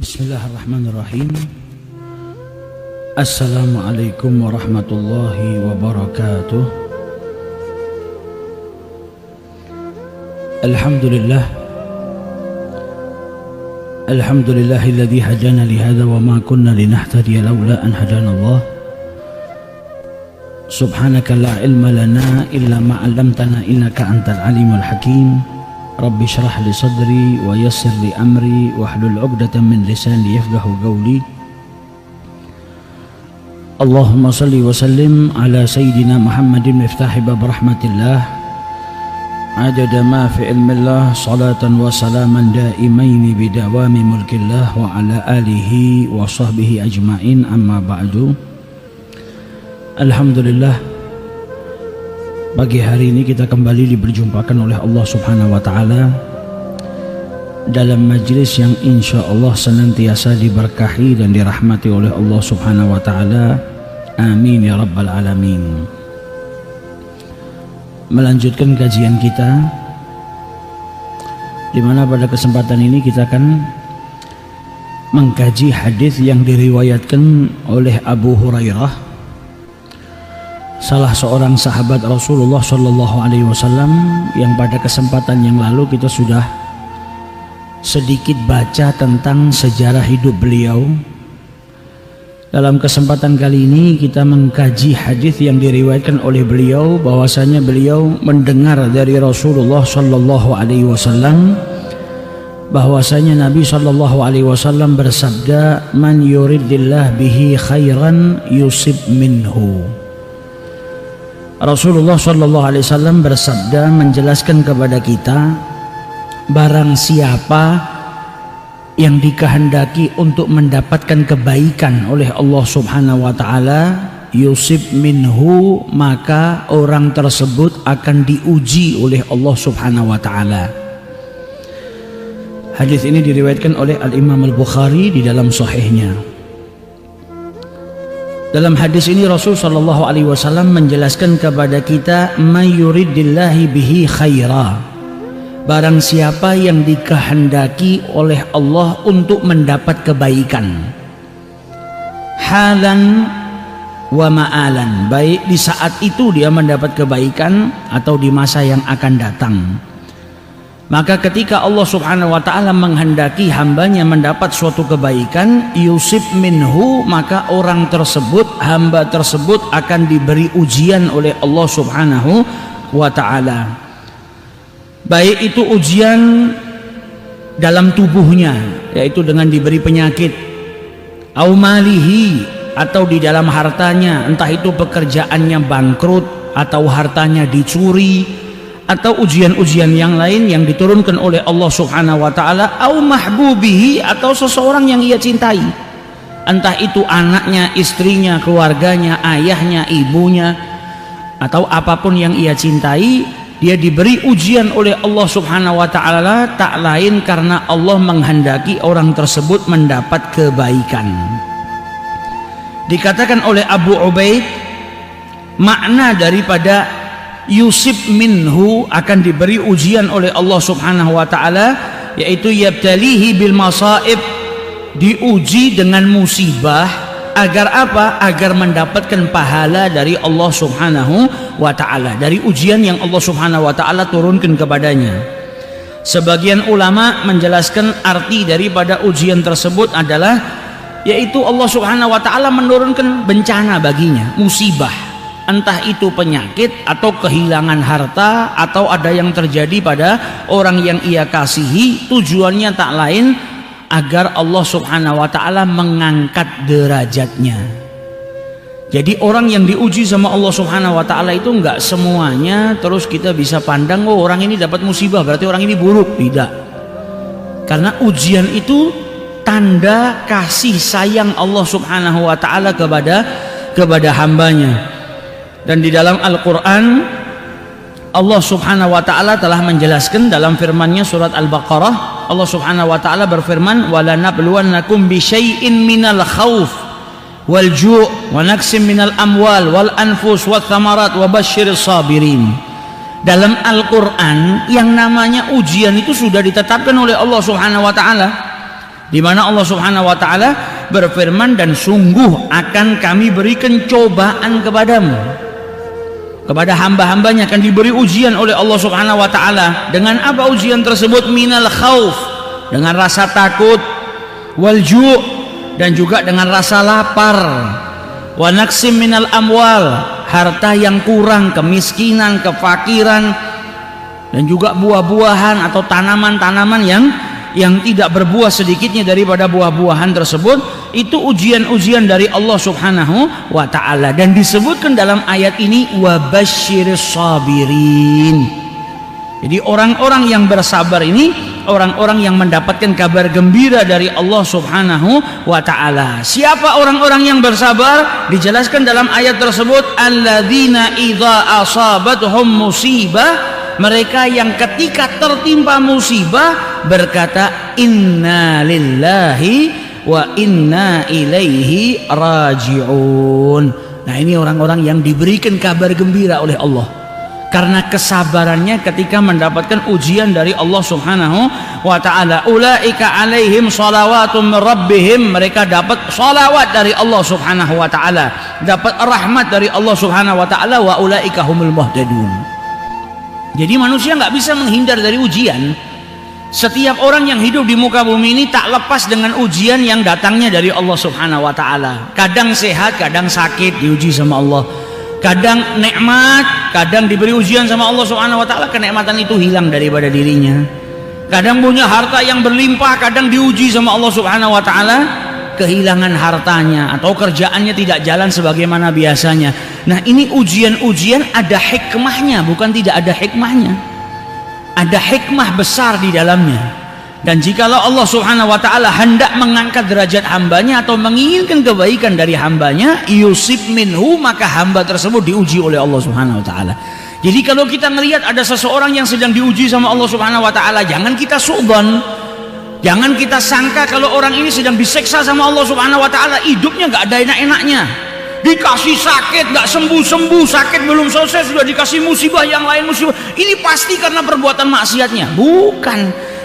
Bismillahirrahmanirrahim. Assalamualaikum warahmatullahi wabarakatuh. Alhamdulillahilladzi hadana lihada wa ma kunna linahtadiya laula an hadana Allah. Subhanaka la ilma lana illa ma 'allamtana innaka antal alimul hakim. Rabbi syrah li sadri wa yassir li amri wahlul 'uqdatam min lisani yafqahu qawli. Allahumma salli wa sallim ala sayyidina Muhammadin miftahi bab rahmatillah adada ma fi ilmillah salatan wa salaman daimaini bidawami mulkillah wa ala alihi wa sahbihi ajma'in amma ba'du. Alhamdulillah, pagi hari ini kita kembali diperjumpakan oleh Allah Subhanahu wa Ta'ala dalam majlis yang insya Allah senantiasa diberkahi dan dirahmati oleh Allah Subhanahu wa Ta'ala. Amin ya Rabbal Alamin. Melanjutkan kajian kita, di mana pada kesempatan ini kita akan mengkaji hadis yang diriwayatkan oleh Abu Hurairah, salah seorang sahabat Rasulullah Shallallahu Alaihi Wasallam, yang pada kesempatan yang lalu kita sudah sedikit baca tentang sejarah hidup beliau. Dalam kesempatan kali ini kita mengkaji hadis yang diriwayatkan oleh beliau, bahwasanya beliau mendengar dari Rasulullah Shallallahu Alaihi Wasallam bahwasanya Nabi Shallallahu Alaihi Wasallam bersabda, "Man yuridillah bihi khairan yusib minhu." Rasulullah Shallallahu Alaihi Wasallam bersabda, menjelaskan kepada kita, barang siapa yang dikehendaki untuk mendapatkan kebaikan oleh Allah Subhanahu wa Ta'ala, yusib minhu, maka orang tersebut akan diuji oleh Allah Subhanahu wa Ta'ala. Hadis ini diriwayatkan oleh Al-Imam Al-Bukhari di dalam sahihnya. Dalam hadis ini Rasul Shallallahu Alaihi Wasallam menjelaskan kepada kita, may yuridillahi bihi khaira, barang siapa yang dikehendaki oleh Allah untuk mendapat kebaikan, halan wa ma'alan, baik di saat itu dia mendapat kebaikan atau di masa yang akan datang. Maka ketika Allah Subhanahu wa Ta'ala menghendaki hambanya mendapat suatu kebaikan, yusib minhu, maka orang tersebut, hamba tersebut akan diberi ujian oleh Allah Subhanahu wa Ta'ala. Baik itu ujian dalam tubuhnya, yaitu dengan diberi penyakit, au malihi, atau di dalam hartanya, entah itu pekerjaannya bangkrut atau hartanya dicuri, atau ujian-ujian yang lain yang diturunkan oleh Allah Subhanahu wa Ta'ala, au mahbubihi, atau seseorang yang ia cintai, entah itu anaknya, istrinya, keluarganya, ayahnya, ibunya, atau apapun yang ia cintai, dia diberi ujian oleh Allah Subhanahu wa Ta'ala, tak lain karena Allah menghendaki orang tersebut mendapat kebaikan. Dikatakan oleh Abu Ubaid, makna daripada yusib minhu, akan diberi ujian oleh Allah Subhanahu wa Ta'ala, yaitu yabtalihi bil masaib, diuji dengan musibah. Agar apa? Agar mendapatkan pahala dari Allah Subhanahu wa Ta'ala, dari ujian yang Allah Subhanahu wa Ta'ala turunkan kepadanya. Sebagian ulama menjelaskan arti daripada ujian tersebut adalah, yaitu Allah Subhanahu wa Ta'ala menurunkan bencana baginya, musibah, entah itu penyakit atau kehilangan harta, atau ada yang terjadi pada orang yang ia kasihi. Tujuannya tak lain agar Allah Subhanahu wa Ta'ala mengangkat derajatnya. Jadi orang yang diuji sama Allah Subhanahu wa Ta'ala itu enggak semuanya terus kita bisa pandang, oh orang ini dapat musibah berarti orang ini buruk. Tidak. Karena ujian itu tanda kasih sayang Allah Subhanahu wa Ta'ala kepada hambanya. Dan di dalam Al-Quran Allah Subhanahu wa Ta'ala telah menjelaskan dalam firman-Nya surat Al-Baqarah. Allah Subhanahu wa Ta'ala berfirman, wala nabluwannakum bi syai'in minal khauf wal ju' wa naqsim minal amwal wal anfus wath thamarat wa basyiris sabirin. Dalam Al-Quran yang namanya ujian itu sudah ditetapkan oleh Allah Subhanahu wa Ta'ala. di mana Allah Subhanahu wa taala berfirman, dan sungguh akan kami berikan cobaan kepadamu, kepada hamba-hambanya akan diberi ujian oleh Allah Subhanahu wa taala. Dengan apa ujian tersebut? Minal khauf, dengan rasa takut, wal ju', dan juga dengan rasa lapar, wa naqsim minal amwal, harta yang kurang, kemiskinan, kefakiran, dan juga buah-buahan atau tanaman-tanaman yang tidak berbuah sedikitnya daripada buah-buahan tersebut. Itu ujian-ujian dari Allah Subhanahu wa ta'ala. Dan disebutkan dalam ayat ini, wa basyiris sabirin. Jadi orang-orang yang bersabar ini orang-orang yang mendapatkan kabar gembira dari Allah Subhanahu wa ta'ala. Siapa orang-orang yang bersabar? Dijelaskan dalam ayat tersebut, alladzina idza asabatuhum musibah, mereka yang ketika tertimpa musibah berkata, inna lillahi wa inna ilaihi raji'un. Nah, ini orang-orang yang diberikan kabar gembira oleh Allah karena kesabarannya ketika mendapatkan ujian dari Allah Subhanahu wa ta'ala. Ulaika alaihim salawatum min rabbihim, mereka dapat salawat dari Allah Subhanahu wa ta'ala, dapat rahmat dari Allah Subhanahu wa ta'ala. Wa ulaika humul muhtadun. Jadi manusia nggak bisa menghindar dari ujian. Setiap orang yang hidup di muka bumi ini tak lepas dengan ujian yang datangnya dari Allah Subhanahu wa ta'ala. Kadang sehat, kadang sakit, diuji sama Allah. Kadang nikmat, kadang diberi ujian sama Allah Subhanahu wa ta'ala, kenikmatan itu hilang daripada dirinya. Kadang punya harta yang berlimpah, kadang diuji sama Allah Subhanahu wa ta'ala, kehilangan hartanya atau kerjaannya tidak jalan sebagaimana biasanya. Nah, ini ujian-ujian ada hikmahnya, bukan tidak ada hikmahnya. Ada hikmah besar di dalamnya. Dan jikalau Allah Subhanahu wa ta'ala hendak mengangkat derajat hambanya atau menginginkan kebaikan dari hambanya, yusib minhu, maka hamba tersebut diuji oleh Allah Subhanahu wa ta'ala. Jadi kalau kita melihat ada seseorang yang sedang diuji sama Allah Subhanahu wa ta'ala, jangan kita su'dzon, jangan kita sangka kalau orang ini sedang diseksa sama Allah Subhanahu wa ta'ala, hidupnya nggak ada enak-enaknya, dikasih sakit nggak sembuh-sembuh, sakit belum selesai sudah dikasih musibah yang lain, musibah ini pasti karena perbuatan maksiatnya. Bukan,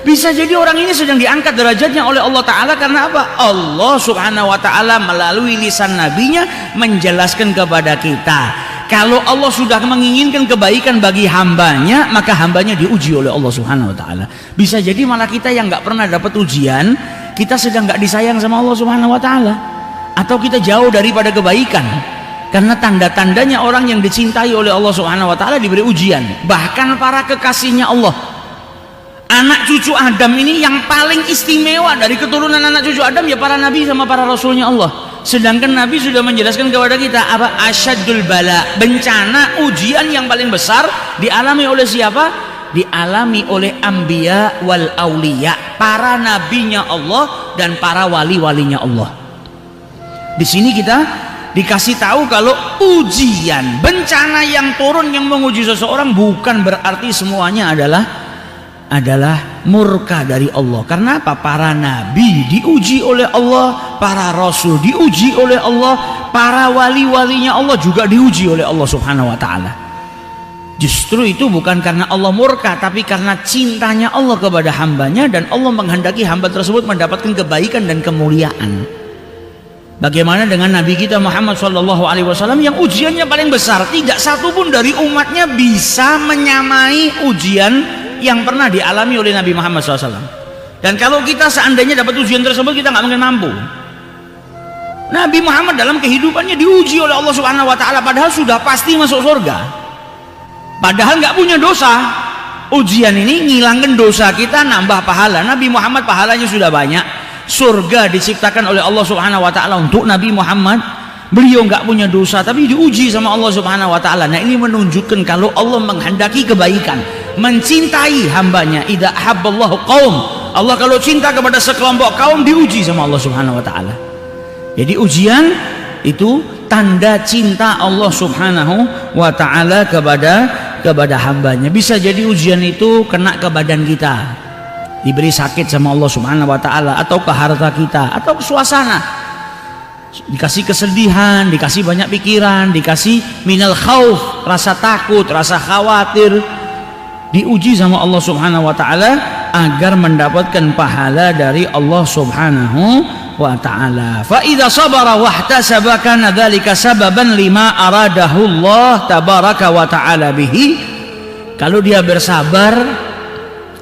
bisa jadi orang ini sedang diangkat derajatnya oleh Allah Ta'ala karena apa? Allah Subhanahu wa ta'ala melalui lisan nabinya menjelaskan kepada kita, kalau Allah sudah menginginkan kebaikan bagi hambanya, maka hambanya diuji oleh Allah Subhanahu wa ta'ala. Bisa jadi malah kita yang nggak pernah dapat ujian, kita sedang nggak disayang sama Allah Subhanahu wa ta'ala, atau kita jauh daripada kebaikan. Karena tanda-tandanya orang yang dicintai oleh Allah Subhanahu wa ta'ala diberi ujian. Bahkan para kekasihnya Allah, anak cucu Adam ini yang paling istimewa dari keturunan anak cucu Adam ya para nabi sama para rasulnya Allah. Sedangkan Nabi sudah menjelaskan kepada kita apa? Asyadul bala, bencana, ujian yang paling besar dialami oleh siapa? Dialami oleh anbiya wal auliya, para nabinya Allah dan para wali-walinya Allah. Di sini kita dikasih tahu kalau ujian, bencana yang turun yang menguji seseorang bukan berarti semuanya adalah murka dari Allah. Karena apa? Para nabi diuji oleh Allah, para rasul diuji oleh Allah, para wali-walinya Allah juga diuji oleh Allah Subhanahu wa ta'ala. Justru itu bukan karena Allah murka, tapi karena cintanya Allah kepada hambanya, dan Allah menghendaki hamba tersebut mendapatkan kebaikan dan kemuliaan. Bagaimana dengan Nabi kita Muhammad SAW yang ujiannya paling besar, tidak satu pun dari umatnya bisa menyamai ujian yang pernah dialami oleh Nabi Muhammad SAW. Dan kalau kita seandainya dapat ujian tersebut, kita nggak mungkin mampu. Nabi Muhammad dalam kehidupannya diuji oleh Allah Subhanahu wa ta'ala, padahal sudah pasti masuk surga, padahal nggak punya dosa. Ujian ini ngilangin dosa kita, nambah pahala. Nabi Muhammad pahalanya sudah banyak, surga diciptakan oleh Allah Subhanahu wa ta'ala untuk Nabi Muhammad. Beliau nggak punya dosa tapi diuji sama Allah Subhanahu wa ta'ala. Nah, ini menunjukkan kalau Allah menghendaki kebaikan, mencintai hambanya. Idza habballahu qaum, Allah kalau cinta kepada sekelompok kaum diuji sama Allah Subhanahu wa ta'ala. Jadi ujian itu tanda cinta Allah Subhanahu wa ta'ala kepada hambanya. Bisa jadi ujian itu kena ke badan kita, diberi sakit sama Allah Subhanahu wa ta'ala, atau ke harta kita, atau ke suasana, dikasih kesedihan, dikasih banyak pikiran, dikasih minal khauf, rasa takut, rasa khawatir, diuji sama Allah Subhanahu wa ta'ala agar mendapatkan pahala dari Allah Subhanahu wa ta'ala. Fa idza sabara wahtasaba kana dzalika sababan lima aradahu Allah tabaraka wa ta'ala bihi. Kalau dia bersabar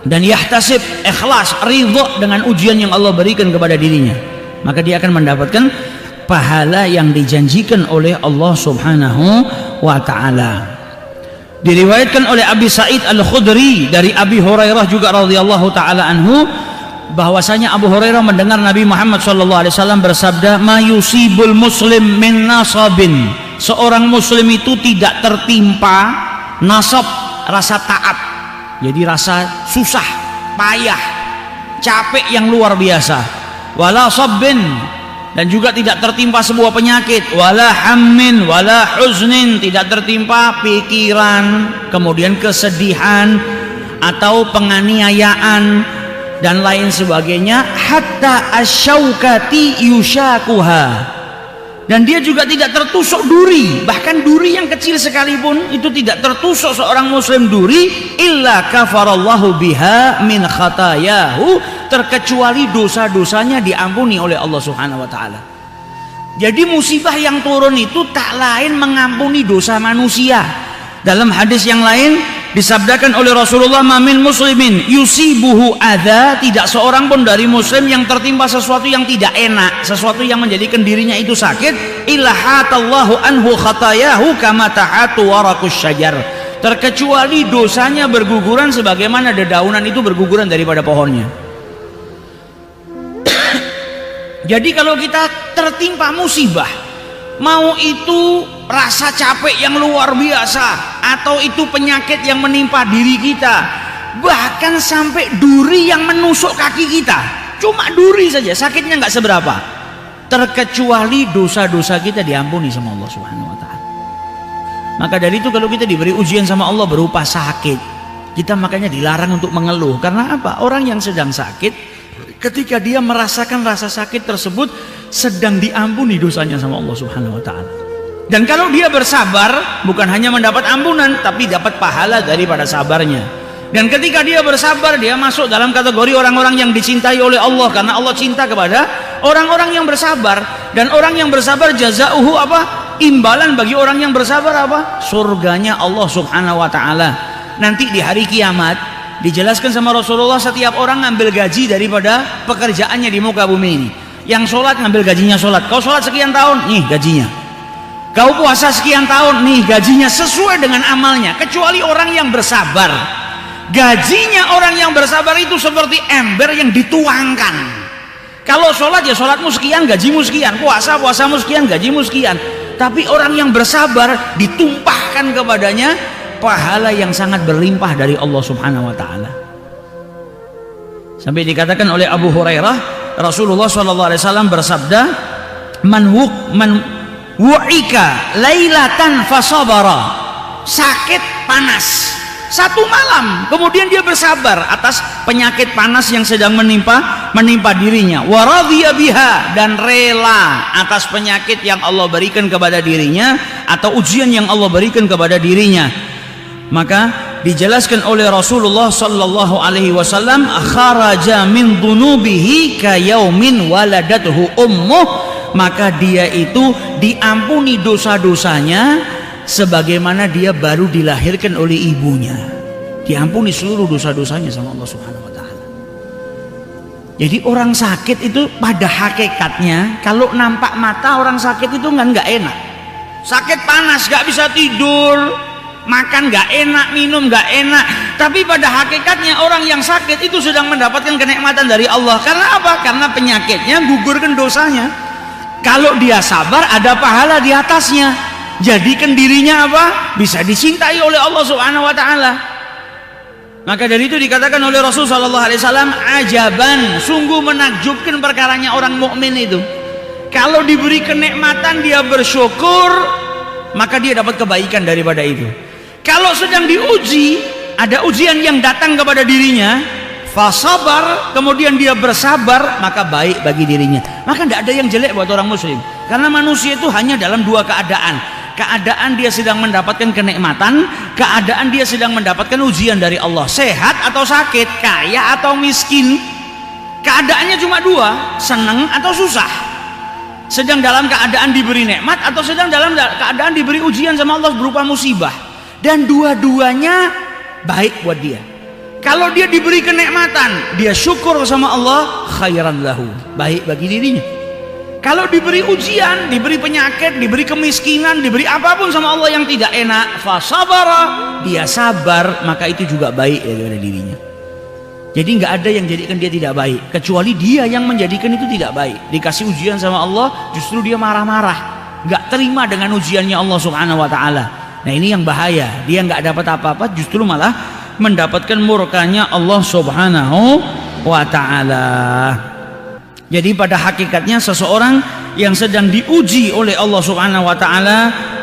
dan yahtasib, ikhlas, ridha dengan ujian yang Allah berikan kepada dirinya, maka dia akan mendapatkan pahala yang dijanjikan oleh Allah Subhanahu wa ta'ala. Diriwayatkan oleh Abi Sa'id Al-Khudri dari Abi Hurairah juga radhiyallahu taala anhu, bahwasanya Abu Hurairah mendengar Nabi Muhammad sallallahu alaihi wasallam bersabda, "Ma yusibul muslim min nasabin." Seorang muslim itu tidak tertimpa nasab, rasa taat. Jadi rasa susah, payah, capek yang luar biasa. Wala sabbin, dan juga tidak tertimpa sebuah penyakit, wala hammin wala huznin, tidak tertimpa pikiran, kemudian kesedihan atau penganiayaan dan lain sebagainya, hatta asyaukati yushakuha, dan dia juga tidak tertusuk duri, bahkan duri yang kecil sekalipun itu tidak tertusuk seorang muslim duri, illa kafarallahu biha min khatayahu, terkecuali dosa-dosanya diampuni oleh Allah Subhanahu wa ta'ala. Jadi musibah yang turun itu tak lain mengampuni dosa manusia. Dalam hadis yang lain disabdakan oleh Rasulullah, "Mamin muslimin yusibuhu adza," tidak seorang pun dari muslim yang tertimpa sesuatu yang tidak enak, sesuatu yang menjadikan dirinya itu sakit, illa hatallahu anhu khatayahu kama tahatu waraqus syajar, terkecuali dosanya berguguran sebagaimana dedaunan itu berguguran daripada pohonnya. Jadi kalau kita tertimpa musibah, mau itu rasa capek yang luar biasa, atau itu penyakit yang menimpa diri kita, bahkan sampai duri yang menusuk kaki kita, cuma duri saja sakitnya nggak seberapa, terkecuali dosa-dosa kita diampuni sama Allah Subhanahu wa ta'ala. Maka dari itu kalau kita diberi ujian sama Allah berupa sakit, kita makanya dilarang untuk mengeluh. Karena apa? Orang yang sedang sakit, ketika dia merasakan rasa sakit tersebut, sedang diampuni dosanya sama Allah Subhanahu wa ta'ala. Dan kalau dia bersabar, bukan hanya mendapat ampunan, tapi dapat pahala daripada sabarnya. Dan ketika dia bersabar, dia masuk dalam kategori orang-orang yang dicintai oleh Allah, karena Allah cinta kepada orang-orang yang bersabar. Dan orang yang bersabar, jazauhu apa? Imbalan bagi orang yang bersabar apa? Surganya Allah Subhanahu wa ta'ala. Nanti di hari kiamat dijelaskan sama Rasulullah, setiap orang ngambil gaji daripada pekerjaannya di muka bumi ini. Yang sholat ngambil gajinya sholat. Kau sholat sekian tahun, nih gajinya. Kau puasa sekian tahun, nih gajinya, sesuai dengan amalnya. Kecuali orang yang bersabar, gajinya orang yang bersabar itu seperti ember yang dituangkan. Kalau sholat ya sholatmu sekian, gajimu sekian. Puasa, puasamu sekian, gajimu sekian. Tapi orang yang bersabar ditumpahkan kepadanya pahala yang sangat berlimpah dari Allah Subhanahu wa ta'ala. Sampai dikatakan oleh Abu Hurairah, Rasulullah SAW bersabda, man wu'ika lailatan fasabara, sakit panas satu malam, kemudian dia bersabar atas penyakit panas yang sedang menimpa dirinya, wa radhiya biha, dan rela atas penyakit yang Allah berikan kepada dirinya atau ujian yang Allah berikan kepada dirinya, maka dijelaskan oleh Rasulullah sallallahu alaihi wasallam, kharaja min dhunubihi ka yaumin waladathu ummuh, maka dia itu diampuni dosa-dosanya sebagaimana dia baru dilahirkan oleh ibunya. Diampuni seluruh dosa-dosanya sama Allah Subhanahu wa ta'ala. Jadi orang sakit itu pada hakikatnya, kalau nampak mata orang sakit itu nggak enak. Sakit panas, nggak bisa tidur, makan nggak enak, minum nggak enak. Tapi pada hakikatnya orang yang sakit itu sedang mendapatkan kenikmatan dari Allah. Karena apa? Karena penyakitnya gugurkan dosanya. Kalau dia sabar, ada pahala di atasnya. Jadikan dirinya apa? Bisa dicintai oleh Allah Subhanahu wa ta'ala. Maka dari itu dikatakan oleh Rasul sallallahu alaihi wasallam, ajaban, sungguh menakjubkan perkaranya orang mukmin itu. Kalau diberi kenikmatan dia bersyukur, maka dia dapat kebaikan daripada itu. Kalau sedang diuji, ada ujian yang datang kepada dirinya, fasabar, kemudian dia bersabar, maka baik bagi dirinya. Maka tidak ada yang jelek buat orang muslim, karena manusia itu hanya dalam dua keadaan. keadaan dia sedang mendapatkan kenikmatan, keadaan dia sedang mendapatkan ujian dari Allah, sehat atau sakit, kaya atau miskin. Keadaannya cuma dua, senang atau susah. Sedang dalam keadaan diberi nikmat atau sedang dalam keadaan diberi ujian sama Allah berupa musibah. Dan dua-duanya baik buat dia. Kalau dia diberi kenikmatan, dia syukur sama Allah, khairan lahu, baik bagi dirinya. Kalau diberi ujian, diberi penyakit, diberi kemiskinan, diberi apapun sama Allah yang tidak enak, fasabara, dia sabar, maka itu juga baik pada dirinya. Jadi nggak ada yang jadikan dia tidak baik, kecuali dia yang menjadikan itu tidak baik. Dikasih ujian sama Allah, justru dia marah-marah, nggak terima dengan ujiannya Allah Subhanahu Wa Taala. Nah ini yang bahaya, dia nggak dapat apa-apa, justru malah mendapatkan murkanya Allah Subhanahu Wa Taala. Jadi pada hakikatnya seseorang yang sedang diuji oleh Allah Subhanahu Wa Taala,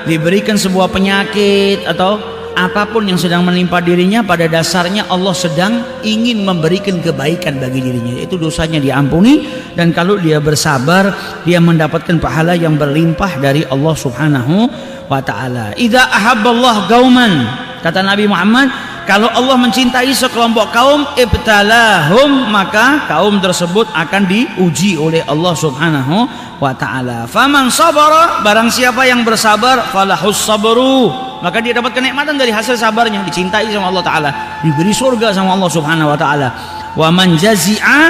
diberikan sebuah penyakit atau apapun yang sedang menimpa dirinya, pada dasarnya Allah sedang ingin memberikan kebaikan bagi dirinya, yaitu dosanya diampuni, dan kalau dia bersabar dia mendapatkan pahala yang berlimpah dari Allah Subhanahu Wa Taala. Idza ahabballah qauman, kata Nabi Muhammad, kalau Allah mencintai sekelompok kaum, ibtalahum, maka kaum tersebut akan diuji oleh Allah Subhanahu Wa Taala. Faman sabara, barang siapa yang bersabar, falahus sabru, maka dia dapat kenikmatan dari hasil sabarnya, dicintai sama Allah Taala, diberi surga sama Allah Subhanahu Wa Taala. Wa man jazi'a,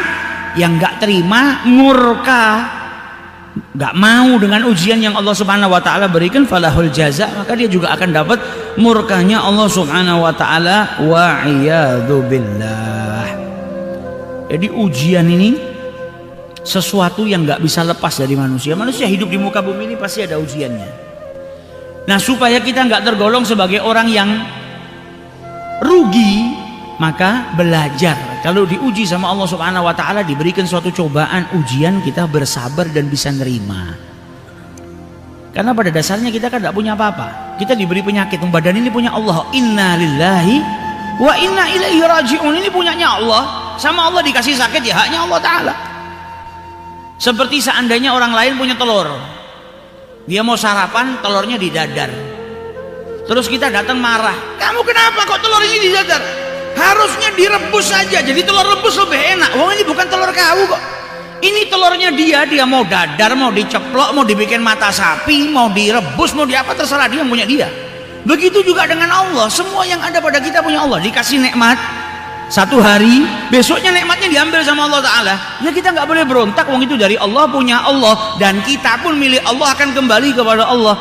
yang enggak terima, murka, enggak mau dengan ujian yang Allah Subhanahu Wa Taala berikan, falahul jaza, maka dia juga akan dapat murkanya Allah Subhanahu Wa Taala, wa iyadzu billah. Jadi ujian ini sesuatu yang enggak bisa lepas dari manusia. Manusia hidup di muka bumi ini pasti ada ujiannya. Nah, supaya kita enggak tergolong sebagai orang yang rugi, maka belajar. Kalau diuji sama Allah Subhanahu Wa Taala, diberikan suatu cobaan, ujian, kita bersabar dan bisa nerima. Karena pada dasarnya kita kan tidak punya apa-apa. Kita diberi penyakit, badan ini punya Allah. Inna lillahi wa inna ilaihi raji'un, ini punyanya Allah. Sama Allah dikasih sakit, ya haknya Allah Ta'ala. Seperti seandainya orang lain punya telur, dia mau sarapan, telurnya di dadar. Terus kita datang marah, kamu kenapa kok telur ini di dadar? Harusnya direbus saja, jadi telur rebus lebih enak. Wah, ini bukan telur kau kok. Ini telurnya dia mau dadar, mau diceplok, mau dibikin mata sapi, mau direbus, mau di apa, terserah, dia yang punya dia. Begitu juga dengan Allah, semua yang ada pada kita punya Allah. Dikasih nikmat satu hari, besoknya nikmatnya diambil sama Allah Ta'ala. Ya kita nggak boleh berontak, wong itu dari Allah, punya Allah, dan kita pun milik Allah, akan kembali kepada Allah.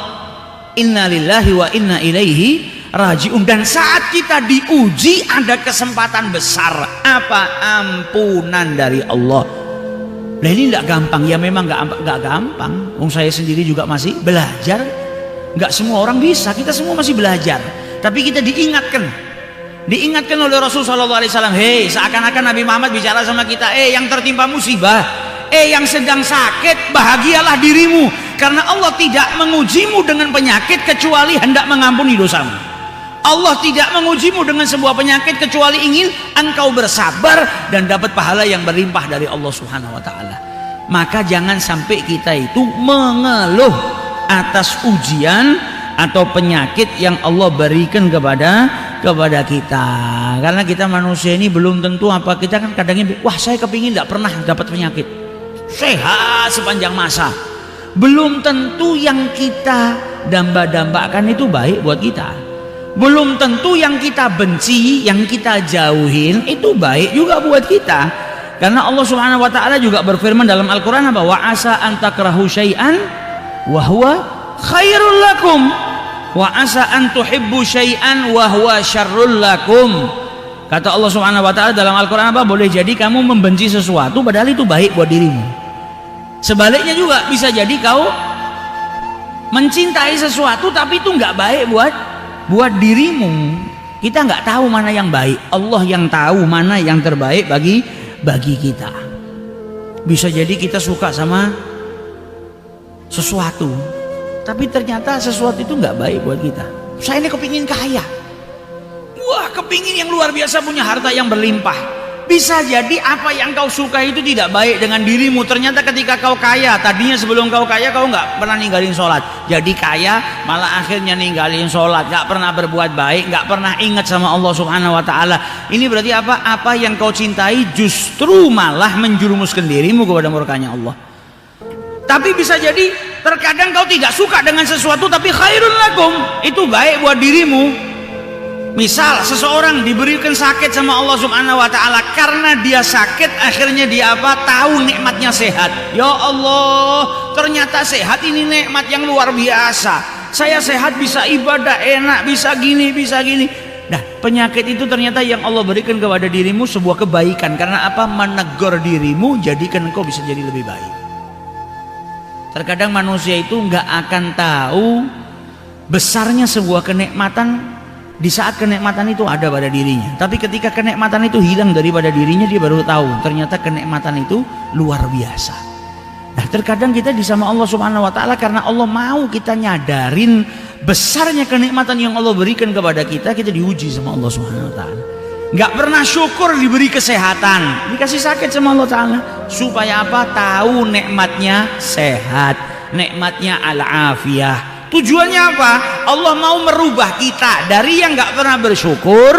Inna lillahi wa inna ilaihi raji'un. Dan saat kita diuji ada kesempatan besar, apa? Ampunan dari Allah. Nah ini tidak gampang, ya memang nggak gampang. Wong saya sendiri juga masih belajar. Nggak semua orang bisa, kita semua masih belajar. Tapi kita diingatkan oleh Rasulullah SAW. Hei, seakan-akan Nabi Muhammad bicara sama kita, yang tertimpa musibah, yang sedang sakit, bahagialah dirimu, karena Allah tidak mengujimu dengan penyakit kecuali hendak mengampuni dosamu. Allah tidak mengujimu dengan sebuah penyakit kecuali ingin engkau bersabar dan dapat pahala yang berlimpah dari Allah Subhanahu Wa Taala. Maka jangan sampai kita itu mengeluh atas ujian atau penyakit yang Allah berikan kepada kita. Karena kita manusia ini belum tentu apa, kita kan kadangnya, wah saya kepingin tidak pernah dapat penyakit, sehat sepanjang masa. Belum tentu yang kita damba-dambakan itu baik buat kita. Belum tentu yang kita benci, yang kita jauhin itu baik juga buat kita. Karena Allah Subhanahu Wa Taala juga berfirman dalam Al-Quran apa? Wa asa an takrahu syai'an wa huwa khairul lakum, wa asa an tuhibbu syai'an wa huwa syarrul lakum. Kata Allah Subhanahu Wa Taala dalam Al-Quran apa? Boleh jadi kamu membenci sesuatu padahal itu baik buat dirimu. Sebaliknya juga bisa jadi kau mencintai sesuatu tapi itu nggak baik buat dirimu. Kita nggak tahu mana yang baik, Allah yang tahu mana yang terbaik bagi kita. Bisa jadi kita suka sama sesuatu tapi ternyata sesuatu itu nggak baik buat kita. Saya ini kepingin kaya, wah kepingin yang luar biasa, punya harta yang berlimpah. Bisa jadi apa yang kau suka itu tidak baik dengan dirimu. Ternyata ketika kau kaya, tadinya sebelum kau kaya kau nggak pernah ninggalin sholat. Jadi kaya malah akhirnya ninggalin sholat, nggak pernah berbuat baik, nggak pernah ingat sama Allah Subhanahu Wa Taala. Ini berarti apa? Apa yang kau cintai justru malah menjerumuskan dirimu kepada murkanya Allah. Tapi bisa jadi terkadang kau tidak suka dengan sesuatu tapi khairun lakum, itu baik buat dirimu. Misal seseorang diberikan sakit sama Allah Subhanahu Wa Taala, karena dia sakit akhirnya dia apa? Tahu nikmatnya sehat. Ya Allah, ternyata sehat ini nikmat yang luar biasa. Saya sehat bisa ibadah enak, bisa gini, bisa gini. Nah, penyakit itu ternyata yang Allah berikan kepada dirimu sebuah kebaikan. Karena apa? Menegur dirimu, jadikan engkau bisa jadi lebih baik. Terkadang manusia itu nggak akan tahu besarnya sebuah kenikmatan di saat kenikmatan itu ada pada dirinya. Tapi ketika kenikmatan itu hilang daripada dirinya, dia baru tahu ternyata kenikmatan itu luar biasa. Nah, terkadang kita di sama Allah Subhanahu Wa Taala karena Allah mau kita nyadarin besarnya kenikmatan yang Allah berikan kepada kita, kita diuji sama Allah Subhanahu Wa Taala. Nggak pernah syukur diberi kesehatan, dikasih sakit sama Allah Taala. Supaya apa? Tahu nikmatnya sehat, nikmatnya al-afiyah. Tujuannya apa? Allah mau merubah kita dari yang nggak pernah bersyukur,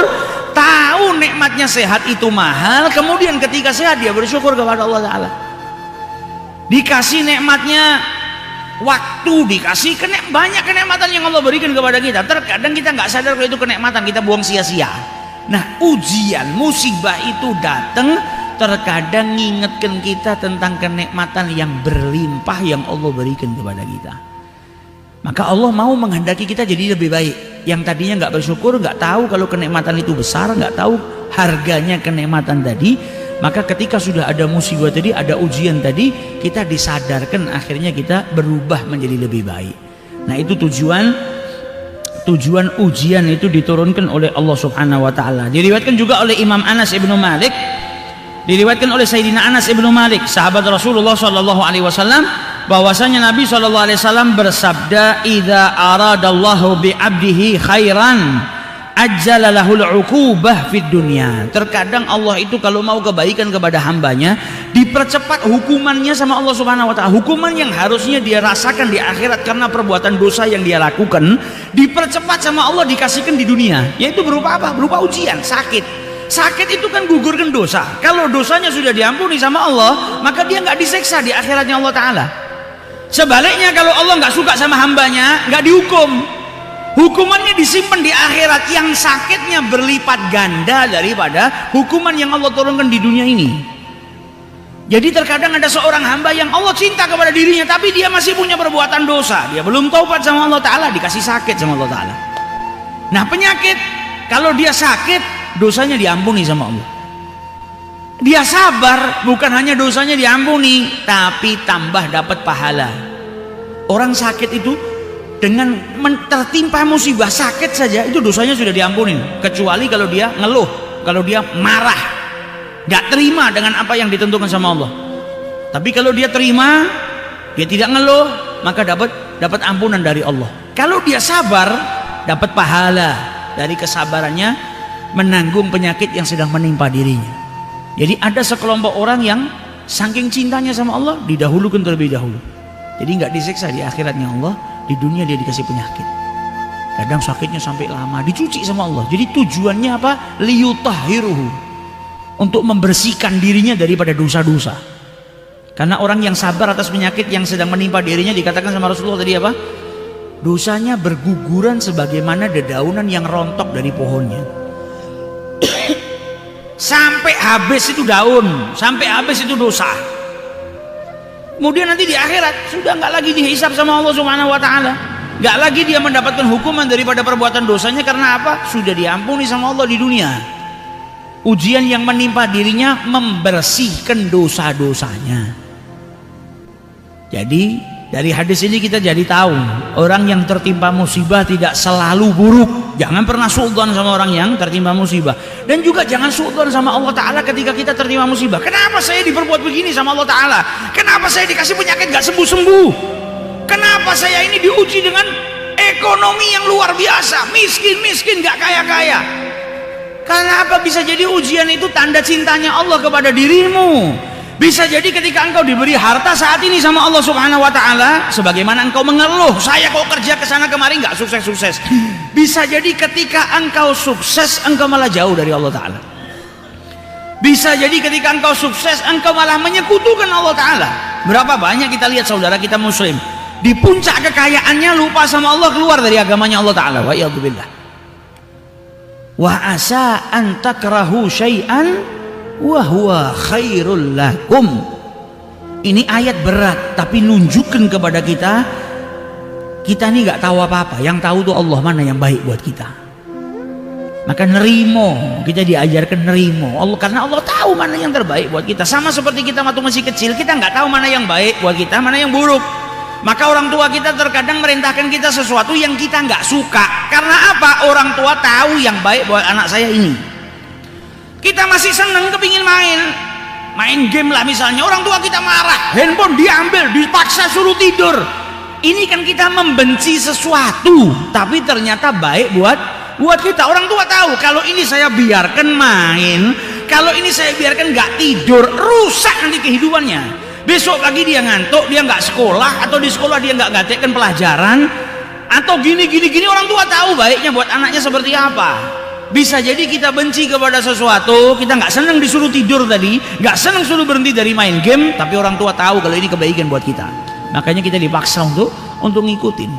tahu nikmatnya sehat itu mahal, kemudian ketika sehat dia bersyukur kepada Allah Ta'ala. Dikasih nikmatnya waktu, dikasih banyak kenikmatan yang Allah berikan kepada kita. Terkadang kita nggak sadar kalau itu kenikmatan, kita buang sia-sia. Nah, ujian, musibah itu datang terkadang ngingetkan kita tentang kenikmatan yang berlimpah yang Allah berikan kepada kita. Maka Allah mau menghendaki kita jadi lebih baik. Yang tadinya nggak bersyukur, nggak tahu kalau kenikmatan itu besar, nggak tahu harganya kenikmatan tadi. Maka ketika sudah ada musibah tadi, ada ujian tadi, kita disadarkan, akhirnya kita berubah menjadi lebih baik. Nah, itu tujuan ujian itu diturunkan oleh Allah Subhanahu Wa Taala. Diriwayatkan juga oleh Imam Anas ibnu Malik, diriwayatkan oleh Sayyidina Anas ibnu Malik, sahabat Rasulullah Shallallahu Alaihi Wasallam, bahwasanya Nabi SAW bersabda, idza aradallahu bi abdihi khairan ajjala lahul uqubah fid dunya. Terkadang Allah itu kalau mau kebaikan kepada hambanya, dipercepat hukumannya sama Allah Subhanahu Wa Taala. Hukuman yang harusnya dia rasakan di akhirat karena perbuatan dosa yang dia lakukan, dipercepat sama Allah, dikasihkan di dunia. Yaitu berupa apa? Berupa ujian, sakit. Sakit itu kan gugurkan dosa. Kalau dosanya sudah diampuni sama Allah, maka dia nggak diseksa di akhiratnya Allah Ta'ala. Sebaliknya kalau Allah nggak suka sama hambanya, nggak dihukum, hukumannya disimpan di akhirat yang sakitnya berlipat ganda daripada hukuman yang Allah turunkan di dunia ini. Jadi terkadang ada seorang hamba yang Allah cinta kepada dirinya, tapi dia masih punya perbuatan dosa, dia belum taubat sama Allah Ta'ala, dikasih sakit sama Allah Ta'ala. Nah, penyakit, kalau dia sakit, dosanya diampuni sama Allah. Dia sabar, bukan hanya dosanya diampuni, tapi tambah dapat pahala. Orang sakit itu dengan tertimpa musibah sakit saja itu dosanya sudah diampuni, kecuali kalau dia ngeluh, kalau dia marah, nggak terima dengan apa yang ditentukan sama Allah. Tapi kalau dia terima, dia tidak ngeluh, maka dapat ampunan dari Allah. Kalau dia sabar, dapat pahala dari kesabarannya menanggung penyakit yang sedang menimpa dirinya. Jadi ada sekelompok orang yang saking cintanya sama Allah, didahulukan terlebih dahulu. Jadi nggak disiksa di akhiratnya Allah, di dunia dia dikasih penyakit. Kadang sakitnya sampai lama, dicuci sama Allah. Jadi tujuannya apa? Liyutahhiruhu, untuk membersihkan dirinya daripada dosa-dosa. Karena orang yang sabar atas penyakit yang sedang menimpa dirinya, dikatakan sama Rasulullah tadi apa? Dosanya berguguran sebagaimana dedaunan yang rontok dari pohonnya. Sampai habis itu daun, sampai habis itu dosa. Kemudian nanti di akhirat sudah nggak lagi dihisab sama Allah Subhanahu Wa Taala, nggak lagi dia mendapatkan hukuman daripada perbuatan dosanya. Karena apa? Sudah diampuni sama Allah di dunia. Ujian yang menimpa dirinya membersihkan dosa-dosanya. Jadi dari hadis ini kita jadi tahu, orang yang tertimpa musibah tidak selalu buruk. Jangan pernah suudzon sama orang yang tertimpa musibah. Dan juga jangan suudzon sama Allah Ta'ala ketika kita tertimpa musibah. Kenapa saya diperbuat begini sama Allah Ta'ala? Kenapa saya dikasih penyakit gak sembuh-sembuh? Kenapa saya ini diuji dengan ekonomi yang luar biasa, miskin-miskin gak kaya-kaya? Karena apa? Bisa jadi ujian itu tanda cintanya Allah kepada dirimu. Bisa jadi ketika engkau diberi harta saat ini sama Allah Subhanahu wa taala, sebagaimana engkau mengeluh, saya kok kerja ke sana kemari nggak sukses-sukses. Bisa jadi ketika engkau sukses, engkau malah jauh dari Allah taala. Bisa jadi ketika engkau sukses, engkau malah menyekutukan Allah taala. Berapa banyak kita lihat saudara kita muslim di puncak kekayaannya lupa sama Allah, keluar dari agamanya Allah taala. Wa iyadzubillah. Wa asa an takrahu syai'an wa huwa khairul lakum. Ini ayat berat tapi nunjukkan kepada kita ini nggak tahu apa-apa, yang tahu tuh Allah mana yang baik buat kita. Maka nerimo, kita diajarkan nerimo Allah, karena Allah tahu mana yang terbaik buat kita. Sama seperti kita waktu masih kecil, kita nggak tahu mana yang baik buat kita, mana yang buruk. Maka orang tua kita terkadang merintahkan kita sesuatu yang kita nggak suka. Karena apa? Orang tua tahu yang baik buat anak saya ini. Kita masih seneng kepingin main game lah misalnya, orang tua kita marah, handphone diambil, dipaksa suruh tidur. Ini kan kita membenci sesuatu, tapi ternyata baik buat kita. Orang tua tahu kalau ini saya biarkan main, kalau ini saya biarkan nggak tidur, rusak nanti kehidupannya. Besok pagi dia ngantuk, dia nggak sekolah, atau di sekolah dia nggak gatekkan pelajaran, atau gini. Orang tua tahu baiknya buat anaknya seperti apa. Bisa jadi kita benci kepada sesuatu, kita nggak senang disuruh tidur tadi, nggak senang suruh berhenti dari main game, tapi orang tua tahu kalau ini kebaikan buat kita. Makanya kita dipaksa untuk ngikutin.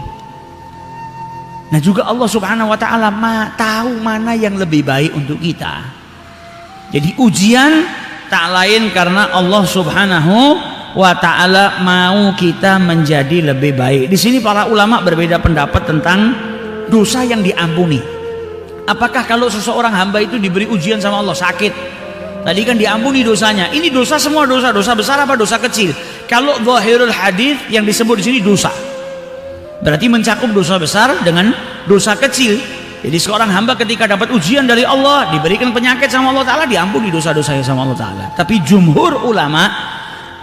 Nah juga Allah Subhanahu wa taala tahu mana yang lebih baik untuk kita. Jadi ujian tak lain karena Allah Subhanahu wa taala mau kita menjadi lebih baik. Di sini para ulama berbeda pendapat tentang dosa yang diampuni. Apakah kalau seseorang hamba itu diberi ujian sama Allah, sakit, tadi kan diampuni dosanya. Ini dosa semua, dosa besar apa dosa kecil? Kalau zahirul hadis yang disebut di sini dosa, berarti mencakup dosa besar dengan dosa kecil. Jadi seorang hamba ketika dapat ujian dari Allah, diberikan penyakit sama Allah taala, diampuni dosa-dosanya sama Allah taala. Tapi jumhur ulama,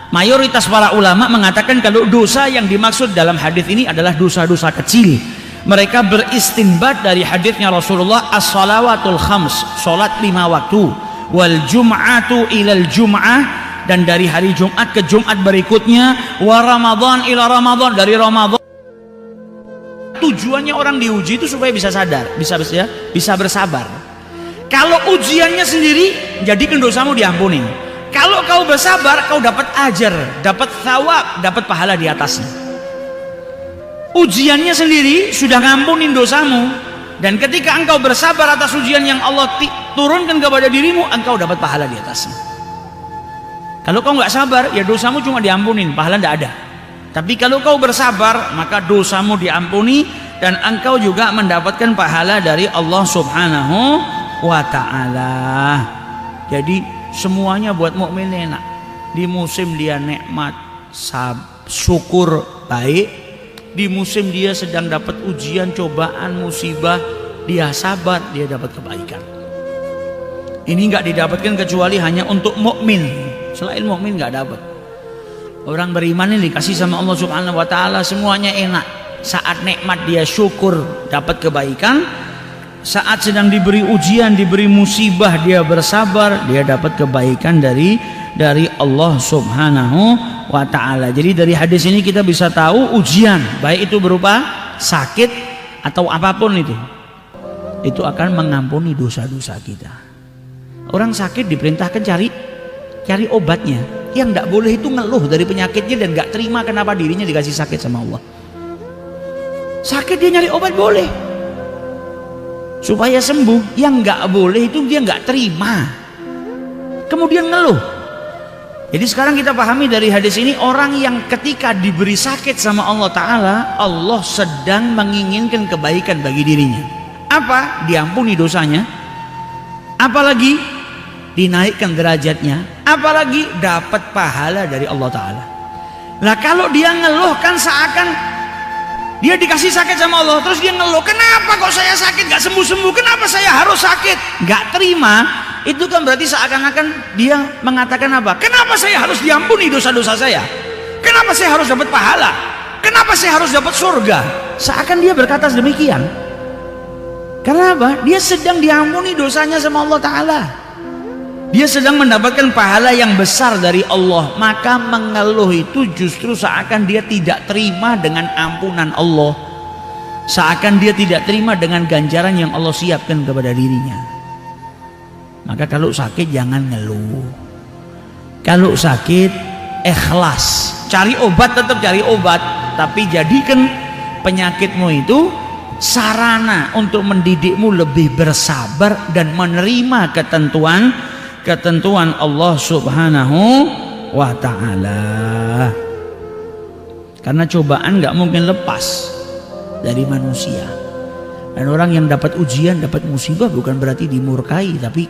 mayoritas para ulama mengatakan kalau dosa yang dimaksud dalam hadis ini adalah dosa-dosa kecil. Mereka beristinbat dari hadisnya Rasulullah, as-salawatul khams, salat 5 waktu, wal jum'atu ilal jum'ah, dan dari hari Jumat ke Jumat berikutnya, wa Ramadan ila Ramadan, dari Ramadan. Tujuannya orang diuji itu supaya bisa sadar, bisa bersabar. Kalau ujiannya sendiri, jadikan dosamu diampuni. Kalau kau bersabar, kau dapat ajar, dapat thawab, dapat pahala di atasnya. Ujiannya sendiri sudah ngampunin dosamu, dan ketika engkau bersabar atas ujian yang Allah turunkan kepada dirimu, engkau dapat pahala di atasnya. Kalau kau nggak sabar, ya dosamu cuma diampunin, pahala tidak ada. Tapi kalau kau bersabar, maka dosamu diampuni dan engkau juga mendapatkan pahala dari Allah Subhanahu wa taala. Jadi semuanya buat mukmin enak. Di musim dia nikmat, syukur, baik. Di musim dia sedang dapat ujian, cobaan, musibah, dia sabar, dia dapat kebaikan. Ini nggak didapatkan kecuali hanya untuk mukmin. Selain mukmin nggak dapat. Orang beriman ini dikasih sama Allah Subhanahu wa taala semuanya enak. Saat nikmat dia syukur, dapat kebaikan. Saat sedang diberi ujian, diberi musibah, dia bersabar, dia dapat kebaikan dari Allah Subhanahu wa ta'ala. Jadi dari hadis ini kita bisa tahu ujian, baik itu berupa sakit atau apapun itu akan mengampuni dosa-dosa kita. Orang sakit diperintahkan cari obatnya. Yang tidak boleh itu ngeluh dari penyakitnya dan nggak terima kenapa dirinya dikasih sakit sama Allah. Sakit dia nyari obat boleh supaya sembuh. Yang nggak boleh itu dia nggak terima, kemudian ngeluh. Jadi sekarang kita pahami dari hadis ini, orang yang ketika diberi sakit sama Allah Ta'ala, Allah sedang menginginkan kebaikan bagi dirinya. Apa? Diampuni dosanya, apalagi dinaikkan derajatnya, apalagi dapat pahala dari Allah Ta'ala. Nah kalau dia ngeluh kan seakan dia dikasih sakit sama Allah, terus dia ngeluh, kenapa kok saya sakit gak sembuh-sembuh, kenapa saya harus sakit, gak terima. Itu kan berarti seakan-akan dia mengatakan apa? Kenapa saya harus diampuni dosa-dosa saya? Kenapa saya harus dapat pahala? Kenapa saya harus dapat surga? Seakan dia berkata demikian. Karena apa? Dia sedang diampuni dosanya sama Allah Ta'ala. Dia sedang mendapatkan pahala yang besar dari Allah. Maka mengeluh itu justru seakan dia tidak terima dengan ampunan Allah, seakan dia tidak terima dengan ganjaran yang Allah siapkan kepada dirinya. Maka kalau sakit jangan ngeluh. Kalau sakit ikhlas, cari obat, tetap cari obat, tapi jadikan penyakitmu itu sarana untuk mendidikmu lebih bersabar dan menerima ketentuan Allah Subhanahu wa Ta'ala. Karena cobaan nggak mungkin lepas dari manusia. Dan orang yang dapat ujian, dapat musibah bukan berarti dimurkai, tapi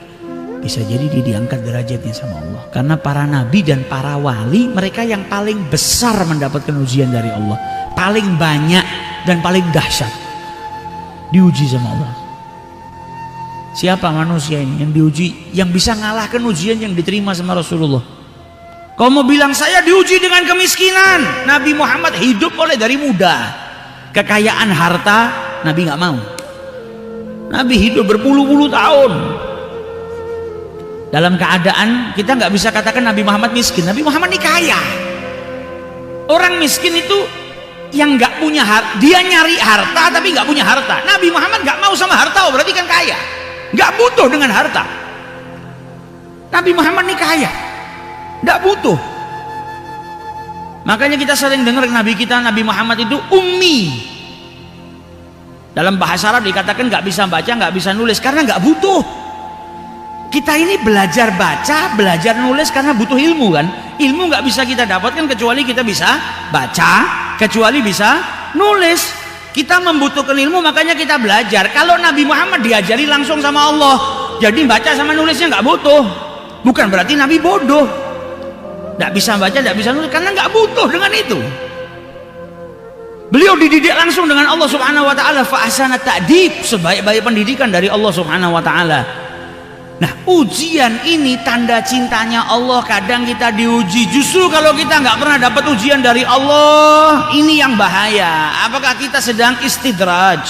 bisa jadi dia diangkat derajatnya sama Allah. Karena para nabi dan para wali, mereka yang paling besar mendapatkan ujian dari Allah, paling banyak dan paling dahsyat diuji sama Allah. Siapa manusia ini yang diuji, yang bisa ngalahkan ujian yang diterima sama Rasulullah? Kau mau bilang saya diuji dengan kemiskinan? Nabi Muhammad hidup mulai dari muda, kekayaan harta Nabi nggak mau. Nabi hidup berpuluh-puluh tahun dalam keadaan kita nggak bisa katakan Nabi Muhammad miskin. Nabi Muhammad ini kaya. Orang miskin itu yang nggak punya harta, dia nyari harta tapi nggak punya harta. Nabi Muhammad nggak mau sama harta, berarti kan kaya, nggak butuh dengan harta. Nabi Muhammad ini kaya, nggak butuh. Makanya kita sering dengar Nabi kita, Nabi Muhammad itu ummi. Dalam bahasa Arab dikatakan nggak bisa baca, nggak bisa nulis karena nggak butuh. Kita ini belajar baca, belajar nulis karena butuh ilmu kan. Ilmu nggak bisa kita dapatkan kecuali kita bisa baca, kecuali bisa nulis. Kita membutuhkan ilmu, makanya kita belajar. Kalau Nabi Muhammad diajari langsung sama Allah, jadi baca sama nulisnya nggak butuh. Bukan berarti Nabi bodoh, nggak bisa baca, nggak bisa nulis, karena nggak butuh dengan itu. Beliau dididik langsung dengan Allah Subhanahu wa Ta'ala. Fa ahsana ta'dib, sebaik-baik pendidikan dari Allah Subhanahu wa Ta'ala. Nah, ujian ini tanda cintanya Allah. Kadang kita diuji, justru kalau kita nggak pernah dapat ujian dari Allah, ini yang bahaya. Apakah kita sedang istidraj?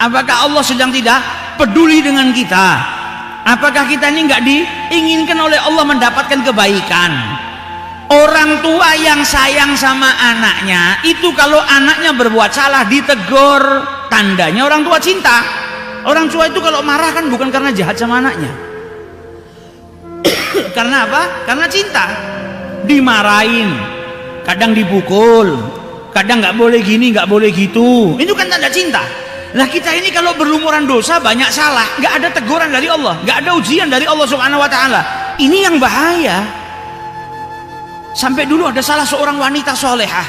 Apakah Allah sedang tidak peduli dengan kita? Apakah kita ini nggak diinginkan oleh Allah mendapatkan kebaikan? Orang tua yang sayang sama anaknya itu kalau anaknya berbuat salah ditegur, tandanya orang tua cinta. Orang tua itu kalau marah kan bukan karena jahat sama anaknya. Karena apa? Karena cinta. Dimarahin, kadang dipukul, kadang nggak boleh gini, nggak boleh gitu. Itu kan tanda cinta. Nah, kita ini kalau berlumuran dosa, banyak salah, nggak ada teguran dari Allah, nggak ada ujian dari Allah Subhanahu wa Ta'ala. Ini yang bahaya. Sampai dulu ada salah seorang wanita solehah,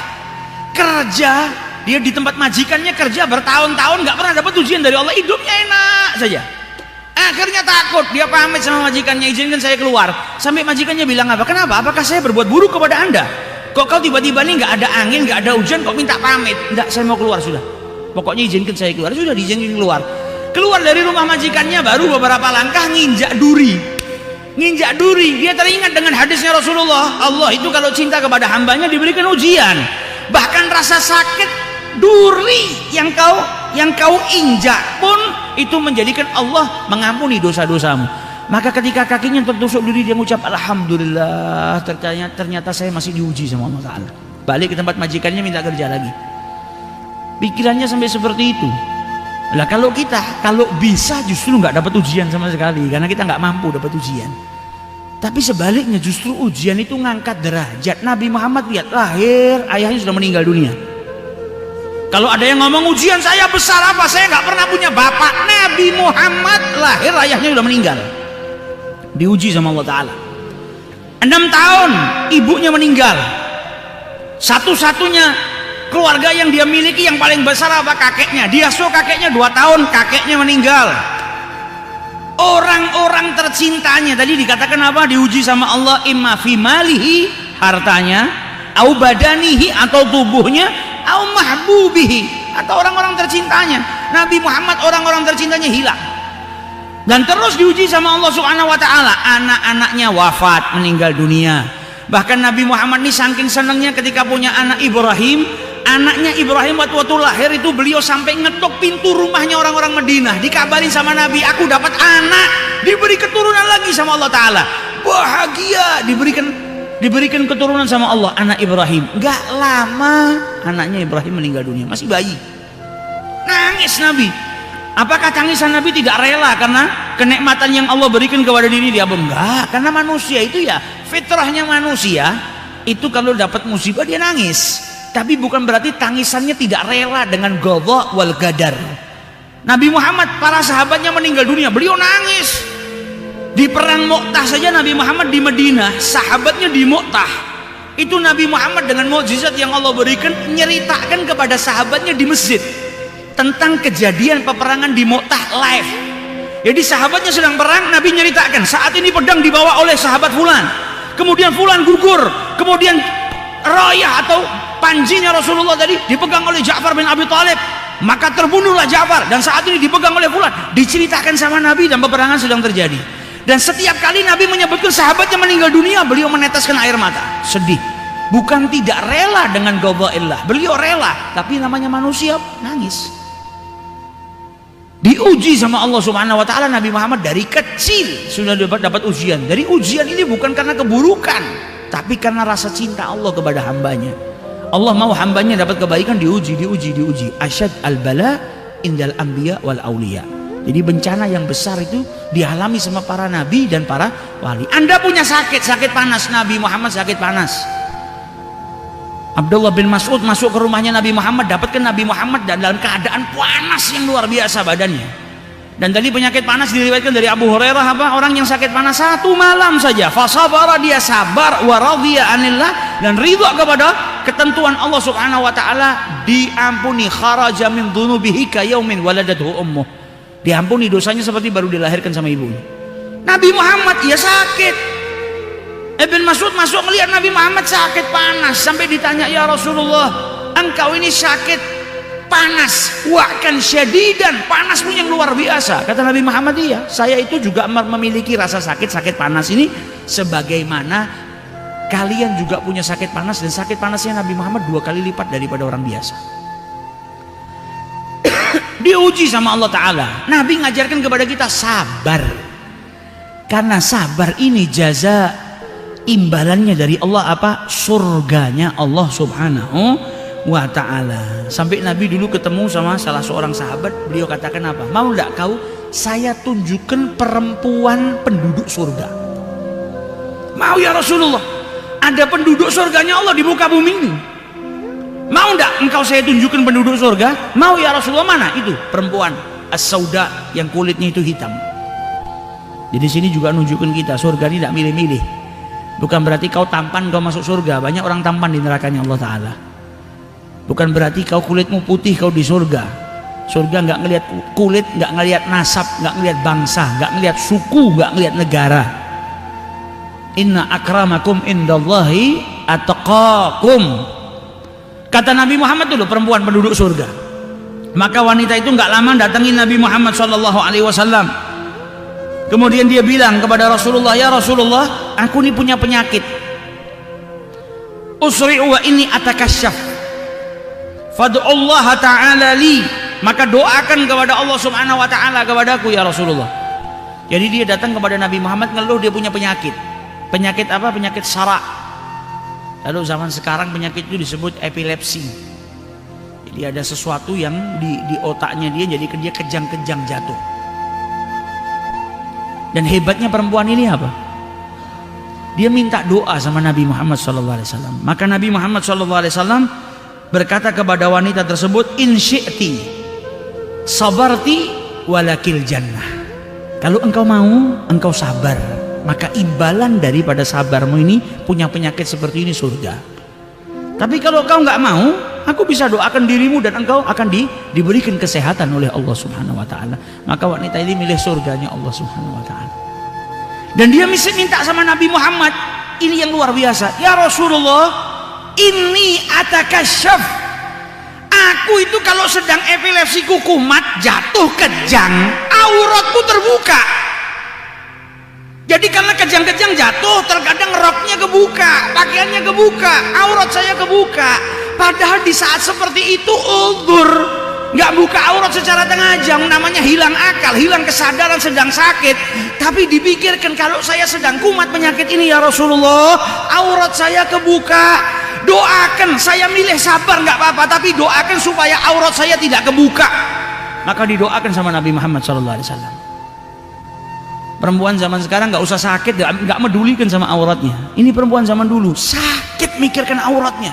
kerja, dia di tempat majikannya kerja bertahun-tahun nggak pernah dapat ujian dari Allah, hidupnya enak saja. Akhirnya takut, dia pamit sama majikannya, izinkan saya keluar. Sampai majikannya bilang apa? Kenapa? Apakah saya berbuat buruk kepada anda? Kok kau tiba-tiba nih nggak ada angin, nggak ada hujan, kok minta pamit? Enggak, saya mau keluar sudah. Pokoknya izinkan saya keluar. Sudah diizinkan keluar. Keluar dari rumah majikannya baru beberapa langkah nginjak duri. Nginjak duri, dia teringat dengan hadisnya Rasulullah. Allah itu kalau cinta kepada hambanya diberikan ujian. Bahkan rasa sakit duri yang kau injak pun itu menjadikan Allah mengampuni dosa-dosamu. Maka ketika kakinya tertusuk duri, dia mengucap alhamdulillah, ternyata saya masih diuji sama Allah Ta'ala. Balik ke tempat majikannya minta kerja lagi. Pikirannya sampai seperti itu. Lah kalau kita, kalau bisa justru nggak dapat ujian sama sekali, karena kita nggak mampu dapat ujian. Tapi sebaliknya justru ujian itu ngangkat derajat. Nabi Muhammad lihat lahir, ayahnya sudah meninggal dunia. Kalau ada yang ngomong ujian saya besar apa, saya nggak pernah punya bapak. Nabi Muhammad lahir, ayahnya sudah meninggal, diuji sama Allah Ta'ala. 6 tahun ibunya meninggal. Satu-satunya keluarga yang dia miliki yang paling besar apa? Kakeknya. Diasuh kakeknya 2 tahun, kakeknya meninggal. Orang-orang tercintanya tadi dikatakan apa? Diuji sama Allah, imma fi malihi, hartanya, au badanihi, atau tubuhnya, au mahbubihi, atau orang-orang tercintanya. Nabi Muhammad orang-orang tercintanya hilang. Dan terus diuji sama Allah Subhanahu wa Ta'ala. Anak-anaknya wafat, meninggal dunia. Bahkan Nabi Muhammad ini saking senangnya ketika punya anak Ibrahim, anaknya Ibrahim waktu lahir itu beliau sampai ngetok pintu rumahnya orang-orang Madinah, dikabarin sama Nabi, aku dapat anak, diberi keturunan lagi sama Allah Ta'ala, bahagia, diberikan keturunan sama Allah, anak Ibrahim. Gak lama anaknya Ibrahim meninggal dunia, masih bayi. Nangis Nabi. Apakah tangisan Nabi tidak rela karena kenikmatan yang Allah berikan kepada diri dia? Enggak, karena manusia itu ya fitrahnya manusia itu kalau dapat musibah dia nangis. Tapi bukan berarti tangisannya tidak rela dengan ghadha wal qadar. Nabi Muhammad, para sahabatnya meninggal dunia, beliau nangis. Di perang Mu'tah saja Nabi Muhammad di Madinah, sahabatnya di Mu'tah. Itu Nabi Muhammad dengan mukjizat yang Allah berikan nyeritakan kepada sahabatnya di masjid tentang kejadian peperangan di Mu'tah live. Jadi sahabatnya sedang perang, Nabi nyeritakan, saat ini pedang dibawa oleh sahabat fulan, kemudian fulan gugur, kemudian rayah atau panjinya Rasulullah tadi dipegang oleh Ja'far bin Abi Thalib, maka terbunuhlah Ja'far, dan saat ini dipegang oleh fulan. Diceritakan sama Nabi dan peperangan sedang terjadi. Dan setiap kali Nabi menyebutkan sahabatnya meninggal dunia, beliau meneteskan air mata, sedih. Bukan tidak rela dengan ghadhaillah, beliau rela, tapi namanya manusia nangis. Diuji sama Allah Subhanahu wa Ta'ala. Nabi Muhammad dari kecil sudah dapat ujian. Dari ujian ini bukan karena keburukan, tapi karena rasa cinta Allah kepada hambanya. Allah mau hambanya dapat kebaikan, diuji. Asyad al-bala indal anbiya wal auliya. Jadi bencana yang besar itu dialami sama para nabi dan para wali. Anda punya sakit panas, Nabi Muhammad sakit panas. Abdullah bin Mas'ud masuk ke rumahnya Nabi Muhammad, dapatkan Nabi Muhammad dan dalam keadaan panas yang luar biasa badannya. Dan tadi penyakit panas diriwayatkan dari Abu Hurairah, orang yang sakit panas 1 malam saja, fasabara, dia sabar, wa radhiya anillah, dan ridha kepada ketentuan Allah Subhanahu wa Ta'ala, diampuni, kharaja min dhunubihi ka yaumin waladathu ummuh, diampuni dosanya seperti baru dilahirkan sama ibunya. Nabi Muhammad ya sakit. Ibn Mas'ud masuk melihat Nabi Muhammad sakit panas, sampai ditanya, ya Rasulullah, engkau ini sakit panas, wa'kan syadidan, panasmu yang luar biasa. Kata Nabi Muhammad, iya, saya itu juga memiliki rasa sakit panas ini, sebagaimana kalian juga punya sakit panas, dan sakit panasnya Nabi Muhammad 2 kali lipat daripada orang biasa. Diuji sama Allah Ta'ala. Nabi ngajarkan kepada kita sabar, karena sabar ini jaza, imbalannya dari Allah apa? Surganya Allah Subhanahu wa Ta'ala. Sampai Nabi dulu ketemu sama salah seorang sahabat, beliau katakan apa? Mau enggak kau saya tunjukkan perempuan penduduk surga? Mau ya Rasulullah, ada penduduk surganya Allah di muka bumi ini. Mau enggak engkau saya tunjukkan penduduk surga? Mau ya Rasulullah. Mana itu? Perempuan as-sauda, yang kulitnya itu hitam. Jadi sini juga nunjukkan kita surga tidak milih-milih. Bukan berarti kau tampan kau masuk surga, banyak orang tampan di nerakanya Allah Ta'ala. Bukan berarti kau kulitmu putih kau di surga. Surga nggak ngelihat kulit, nggak ngelihat nasab, nggak ngelihat bangsa, nggak ngelihat suku, nggak ngelihat negara. Inna akramakum indallahi atqakum. Kata Nabi Muhammad dulu, perempuan penduduk surga. Maka wanita itu nggak lama datangin Nabi Muhammad SAW. Kemudian dia bilang kepada Rasulullah, ya Rasulullah, aku ini punya penyakit. Usri'u wa inni atakasyaf. Fad'ullaha ta'ala li. Maka doakan kepada Allah Subhanahu wa Ta'ala kepadaku ya Rasulullah. Jadi dia datang kepada Nabi Muhammad ngeluh dia punya penyakit. Penyakit apa? Penyakit sarak. Lalu zaman sekarang penyakit itu disebut epilepsi. Jadi ada sesuatu yang di otaknya dia, jadi dia kejang-kejang jatuh. Dan hebatnya perempuan ini apa? Dia minta doa sama Nabi Muhammad SAW. Maka Nabi Muhammad SAW berkata kepada wanita tersebut, in syi'ti sabarti walakil jannah. Kalau engkau mau, engkau sabar, maka imbalan daripada sabarmu ini, punya penyakit seperti ini, surga. Tapi kalau engkau nggak mau, aku bisa doakan dirimu dan engkau akan diberikan kesehatan oleh Allah Subhanahu wa Ta'ala. Maka wanita ini milih surganya Allah Subhanahu wa Ta'ala. Dan dia mesti minta sama Nabi Muhammad, ini yang luar biasa, ya Rasulullah, ini atakasyaf. Aku itu kalau sedang epilepsiku kumat, jatuh kejang, auratku terbuka. Jadi karena kejang-kejang jatuh, terkadang roknya kebuka, pakaiannya kebuka, aurat saya kebuka. Padahal di saat seperti itu uzur, nggak buka aurat secara sengaja, namanya hilang akal, hilang kesadaran, sedang sakit. Tapi dipikirkan, kalau saya sedang kumat penyakit ini ya Rasulullah, aurat saya kebuka, doakan, saya milih sabar nggak apa-apa, tapi doakan supaya aurat saya tidak kebuka. Maka didoakan sama Nabi Muhammad SAW. Perempuan zaman sekarang nggak usah sakit, nggak medulikan sama auratnya. Ini perempuan zaman dulu sakit mikirkan auratnya.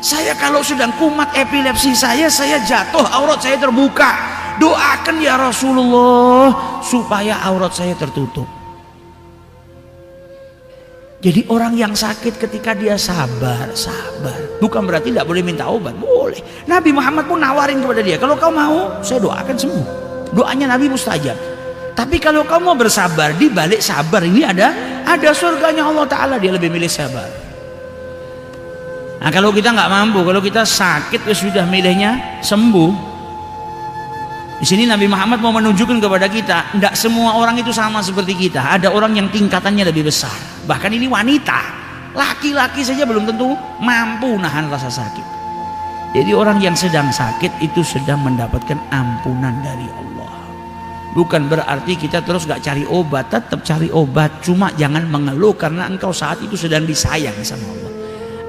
Saya kalau sedang kumat epilepsi saya jatuh, aurat saya terbuka. Doakan ya Rasulullah supaya aurat saya tertutup. Jadi orang yang sakit ketika dia sabar, bukan berarti tidak boleh minta obat, boleh. Nabi Muhammad pun nawarin kepada dia, kalau kau mau saya doakan sembuh. Doanya Nabi mustajab. Tapi kalau kau mau bersabar, di balik sabar ini ada surganya Allah Ta'ala, dia lebih milih sabar. Nah kalau kita nggak mampu, kalau kita sakit ya sudah milihnya sembuh. Di sini Nabi Muhammad mau menunjukkan kepada kita, tidak semua orang itu sama seperti kita. Ada orang yang tingkatannya lebih besar. Bahkan ini wanita, laki-laki saja belum tentu mampu nahan rasa sakit. Jadi orang yang sedang sakit itu sedang mendapatkan ampunan dari Allah. Bukan berarti kita terus gak cari obat, tetap cari obat. Cuma jangan mengeluh karena engkau saat itu sedang disayang sama Allah.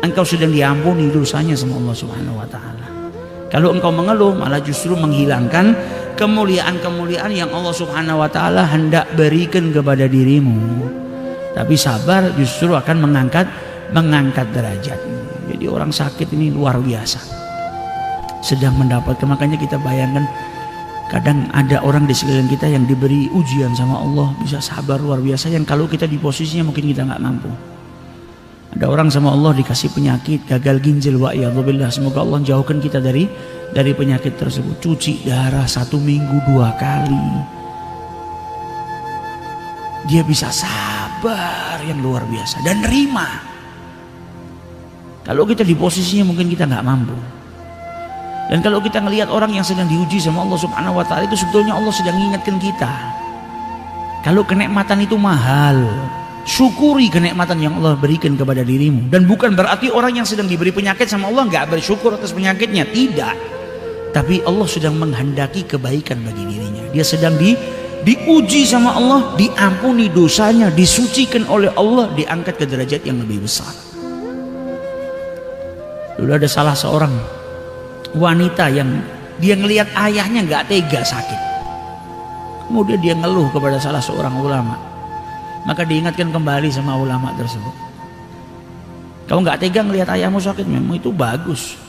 Engkau sedang diampuni dosanya sama Allah Subhanahu wa Ta'ala. Kalau engkau mengeluh, malah justru menghilangkan kemuliaan-kemuliaan yang Allah Subhanahu wa Ta'ala hendak berikan kepada dirimu. Tapi sabar justru akan mengangkat derajat. Jadi orang sakit ini luar biasa, sedang mendapatkan. Makanya kita bayangkan, kadang ada orang di sekeliling kita yang diberi ujian sama Allah, bisa sabar luar biasa, yang kalau kita di posisinya mungkin kita nggak mampu. Ada orang sama Allah dikasih penyakit gagal ginjal, wa'iyadzubillah, semoga Allah jauhkan kita dari penyakit tersebut. Cuci darah 1 minggu 2 kali, dia bisa sabar yang luar biasa dan nerima. Kalau kita di posisinya mungkin kita nggak mampu. Dan kalau kita ngelihat orang yang sedang diuji sama Allah Subhanahu wa Ta'ala, itu sebetulnya Allah sedang mengingatkan kita, kalau kenikmatan itu mahal, syukuri kenikmatan yang Allah berikan kepada dirimu. Dan bukan berarti orang yang sedang diberi penyakit sama Allah nggak bersyukur atas penyakitnya, tidak. Tapi Allah sedang menghendaki kebaikan bagi dirinya. Dia sedang diuji sama Allah, diampuni dosanya, disucikan oleh Allah, diangkat ke derajat yang lebih besar. Dulu ada salah seorang wanita yang dia ngelihat ayahnya nggak tega sakit. Kemudian dia ngeluh kepada salah seorang ulama. Maka diingatkan kembali sama ulama tersebut, kau nggak tega ngelihat ayahmu sakit, memang itu bagus,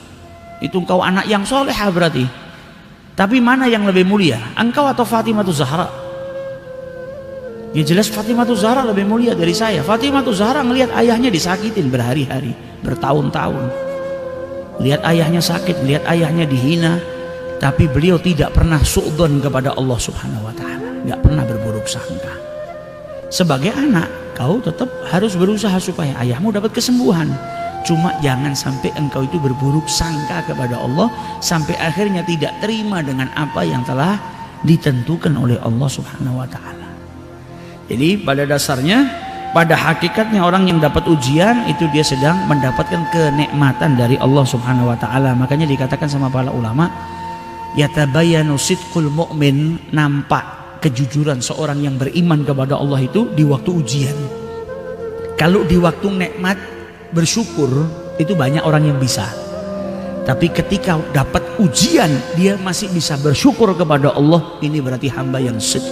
itu engkau anak yang soleh berarti. Tapi mana yang lebih mulia, engkau atau Fatimah Zahra? Ya jelas Fatimah Zahra lebih mulia dari saya. Fatimah Zahra ngelihat ayahnya disakitin berhari-hari, bertahun-tahun, lihat ayahnya sakit, lihat ayahnya dihina, tapi beliau tidak pernah su'dzon kepada Allah Subhanahu wa Ta'ala, nggak pernah berburuk sangka. Sebagai anak, kau tetap harus berusaha supaya ayahmu dapat kesembuhan. Cuma jangan sampai engkau itu berburuk sangka kepada Allah, sampai akhirnya tidak terima dengan apa yang telah ditentukan oleh Allah Subhanahu wa Ta'ala. Jadi pada dasarnya, pada hakikatnya orang yang dapat ujian itu dia sedang mendapatkan kenikmatan dari Allah Subhanahu wa Ta'ala. Makanya dikatakan sama para ulama, yatabayyanu sidqul mu'min, nampak kejujuran seorang yang beriman kepada Allah itu di waktu ujian. Kalau di waktu nikmat bersyukur itu banyak orang yang bisa, tapi ketika dapat ujian dia masih bisa bersyukur kepada Allah, ini berarti hamba yang sidq,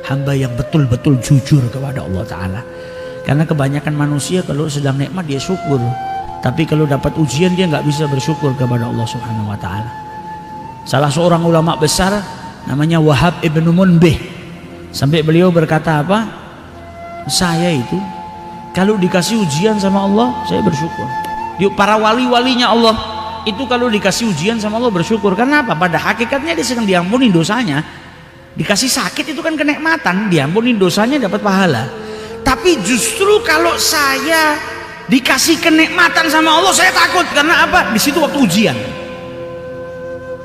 hamba yang betul-betul jujur kepada Allah Ta'ala. Karena kebanyakan manusia kalau sedang nikmat dia syukur, tapi kalau dapat ujian dia nggak bisa bersyukur kepada Allah Subhanahu wa Ta'ala. Salah seorang ulama besar namanya Wahab ibnu Munbih, sampai beliau berkata apa? Saya itu kalau dikasih ujian sama Allah saya bersyukur. Para wali-walinya Allah itu kalau dikasih ujian sama Allah bersyukur. Karena apa? Pada hakikatnya dia sedang diampuni dosanya. Dikasih sakit itu kan kenikmatan, diampuni dosanya dapat pahala. Tapi justru kalau saya dikasih kenikmatan sama Allah saya takut. Karena apa? Di situ waktu ujian.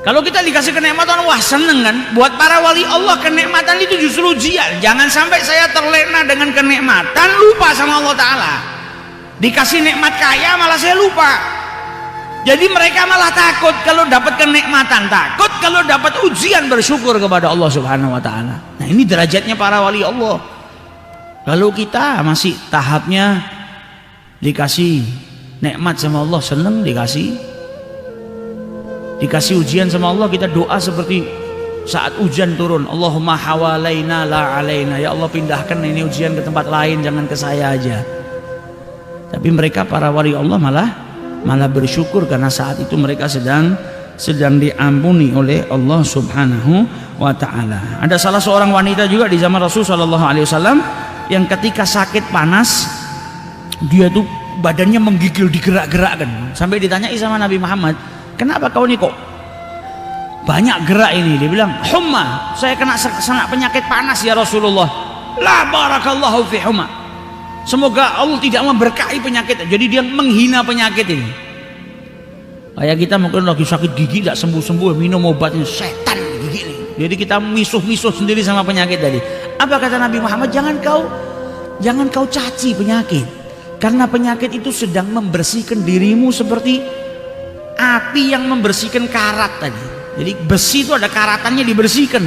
Kalau kita dikasih kenikmatan, wah seneng kan? Buat para wali Allah kenikmatan itu justru ujian. Jangan sampai saya terlena dengan kenikmatan, lupa sama Allah Ta'ala. Dikasih nikmat kaya malah saya lupa. Jadi mereka malah takut kalau dapat kenikmatan, takut kalau dapat ujian, bersyukur kepada Allah Subhanahu wa taala. Nah, ini derajatnya para wali Allah. Kalau kita masih tahapnya dikasih nikmat sama Allah, seneng, dikasih ujian sama Allah, kita doa seperti saat hujan turun, Allahumma hawalaina la alaina, ya Allah pindahkan ini ujian ke tempat lain, jangan ke saya aja. Tapi mereka para wali Allah malah bersyukur karena saat itu mereka sedang diampuni oleh Allah Subhanahu wa taala. Ada salah seorang wanita juga di zaman Rasul sallallahu alaihi wasallam yang ketika sakit panas dia tuh badannya menggigil, digerak-gerakkan, sampai ditanyai sama Nabi Muhammad, "Kenapa kau ini kok banyak gerak ini?" Dia bilang, "Humma, saya kena penyakit panas ya Rasulullah." La barakallahu fi humma. Semoga Allah tidak memberkahi penyakit. Jadi dia menghina penyakit ini. Kayak kita mungkin lagi sakit gigi tidak sembuh-sembuh, minum obatnya, setan gigi ini. Jadi kita misuh-misuh sendiri sama penyakit tadi. Apa kata Nabi Muhammad? Jangan kau caci penyakit. Karena penyakit itu sedang membersihkan dirimu seperti api yang membersihkan karat tadi. Jadi besi itu ada karatannya, dibersihkan.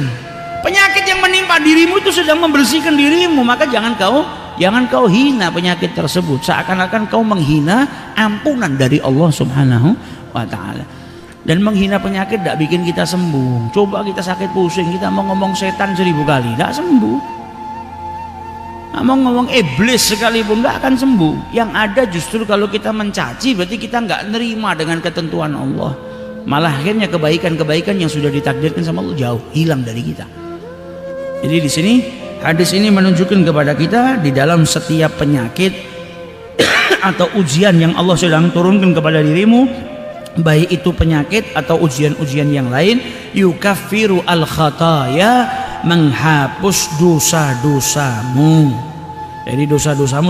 Penyakit yang menimpa dirimu itu sedang membersihkan dirimu, maka jangan kau hina penyakit tersebut, seakan-akan kau menghina ampunan dari Allah Subhanahu wa taala. Dan menghina penyakit tidak bikin kita sembuh. Coba kita sakit pusing, kita mau ngomong setan 1000 kali tidak sembuh. Mau ngomong iblis sekalipun tidak akan sembuh. Yang ada justru kalau kita mencaci, berarti kita nggak nerima dengan ketentuan Allah. Malah akhirnya kebaikan-kebaikan yang sudah ditakdirkan sama Allah jauh hilang dari kita. Jadi di sini hadis ini menunjukkan kepada kita di dalam setiap penyakit atau ujian yang Allah sedang turunkan kepada dirimu, baik itu penyakit atau ujian-ujian yang lain, yukaffiru al khataya, menghapus dosa-dosamu. Jadi dosa-dosamu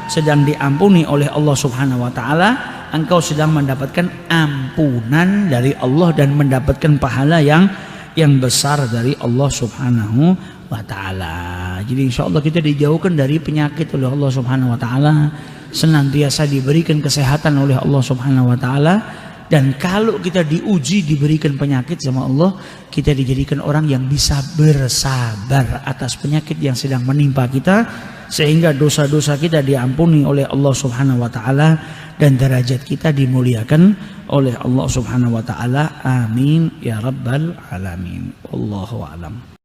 sedang diampuni oleh Allah Subhanahu wa taala. Engkau sedang mendapatkan ampunan dari Allah dan mendapatkan pahala yang besar dari Allah Subhanahu wa taala. Jadi insyaallah kita dijauhkan dari penyakit oleh Allah Subhanahu wa taala, senantiasa diberikan kesehatan oleh Allah Subhanahu wa taala, dan kalau kita diuji diberikan penyakit sama Allah, kita dijadikan orang yang bisa bersabar atas penyakit yang sedang menimpa kita, sehingga dosa-dosa kita diampuni oleh Allah Subhanahu wa taala dan derajat kita dimuliakan oleh Allah Subhanahu wa taala. Amin ya rabbal alamin. Wallahu a'lam.